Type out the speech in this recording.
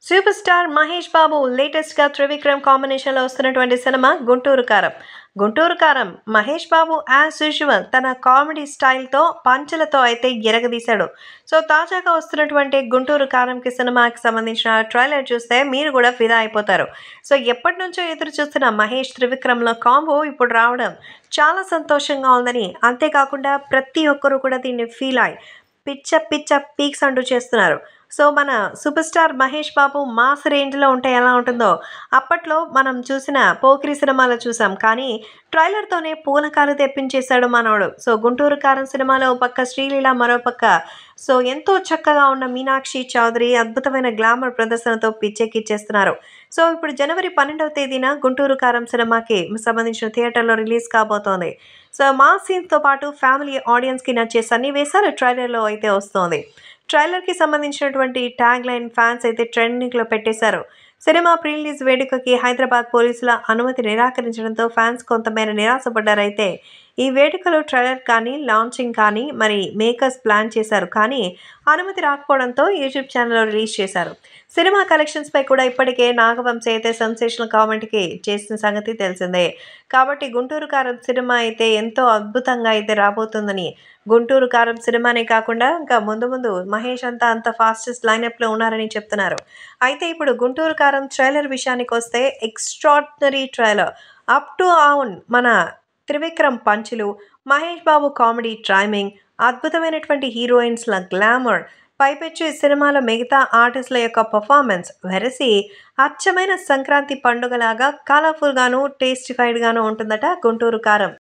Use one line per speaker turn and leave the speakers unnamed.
Super star Mahesh Babu లేటెస్ట్‌గా త్రివిక్రమ్ కాంబినేషన్‌లో వస్తున్నటువంటి సినిమా 'గుంటూరు కారం'. 'గుంటూరు కారం' మహేష్ బాబు యాజ్ యూజువల్ తన కామెడీ స్టైల్‌తో పంచులతో అయితే ఎరగదీశాడు. సో, తాజాగా వస్తున్నటువంటి 'గుంటూరు కారం'కి సినిమాకి సంబంధించిన ట్రైలర్ చూస్తే మీరు కూడా ఫిదా అయిపోతారు. సో, ఎప్పటినుంచో ఎదురు చూస్తున్న మహేష్ త్రివిక్రమ్‌ల కాంబో ఇప్పుడు రావడం చాలా సంతోషంగా ఉందని, అంతేకాకుండా ప్రతి ఒక్కరు కూడా దీన్ని ఫీల్ అయ్యి పిచ్చ పిచ్చ పీక్స్ అంటూ చేస్తున్నారు. సో, మన super star Mahesh Babu mass రేంజ్‌లో ఉంటే ఎలా ఉంటుందో, అప్పట్లో మనం చూసిన 'పోకిరి' సినిమాలో చూసాం. కానీ ట్రైలర్‌తోనే పూనకాలు తెప్పించేశాడు మనోడు. సో, 'గుంటూరు కారం' సినిమాలో ఓ పక్క శ్రీలీల, మరో పక్క సో, ఎంతో చక్కగా ఉన్న మీనాక్షి చౌదరి అద్భుతమైన గ్లామర్ ప్రదర్శనతో పిచ్చెక్కిచ్చేస్తున్నారు. సో, ఇప్పుడు జనవరి 12వ తేదీన 'గుంటూరు కారం' సినిమాకి సంబంధించిన థియేటర్‌లో రిలీజ్ కాబోతోంది. సో, మాస్ సీన్స్‌తో పాటు ఫ్యామిలీ ఆడియన్స్‌కి నచ్చే సన్నివేశాలు ట్రైలర్‌లో అయితే వస్తోంది. ట్రైలర్‌కి సంబంధించినటువంటి ట్యాగ్ లైన్ ఫ్యాన్స్ అయితే ట్రెండింగ్‌లో పెట్టేశారు. సినిమా ప్రీ రిలీజ్ వేడుకకి హైదరాబాద్ పోలీసుల అనుమతి నిరాకరించడంతో ఫ్యాన్స్ కొంతమేర నిరాశపడ్డారైతే, ఈ వేడుకలో ట్రైలర్ కానీ, లాంచింగ్ కానీ మరి మేకర్స్ ప్లాన్ చేశారు. కానీ అనుమతి రాకపోవడంతో యూట్యూబ్ ఛానెల్‌లో రిలీజ్ చేశారు. సినిమా కలెక్షన్స్‌పై కూడా ఇప్పటికే నాగవంశి అయితే సెన్సేషనల్ కామెంట్‌కి చేసిన సంగతి తెలిసిందే. కాబట్టి 'గుంటూరు కారం' సినిమా అయితే ఎంతో అద్భుతంగా అయితే రాబోతుందని, 'గుంటూరు కారం' సినిమానే కాకుండా ఇంకా ముందు ముందు మహేష్ అంత ఫాస్టెస్ట్ లైనప్‌లో ఉన్నారని చెప్తున్నారు. అయితే ఇప్పుడు 'గుంటూరు కారం' ట్రైలర్ విషయానికొస్తే ఎక్స్‌ట్రార్డినరీ ట్రైలర్. అప్ టు ఔన్ మన త్రివిక్రమ్ పంచులు, మహేష్ బాబు కామెడీ టైమింగ్, అద్భుతమైనటువంటి హీరోయిన్స్‌ల గ్లామర్, పైపెచ్చు ఈ సినిమాలో మిగతా ఆర్టిస్టుల యొక్క పెర్ఫార్మెన్స్ వెరసి అచ్చమైన సంక్రాంతి పండుగలాగా కలర్‌ఫుల్‌గాను, టేస్టిఫైడ్‌గాను ఉంటుందట 'గుంటూరు కారం'.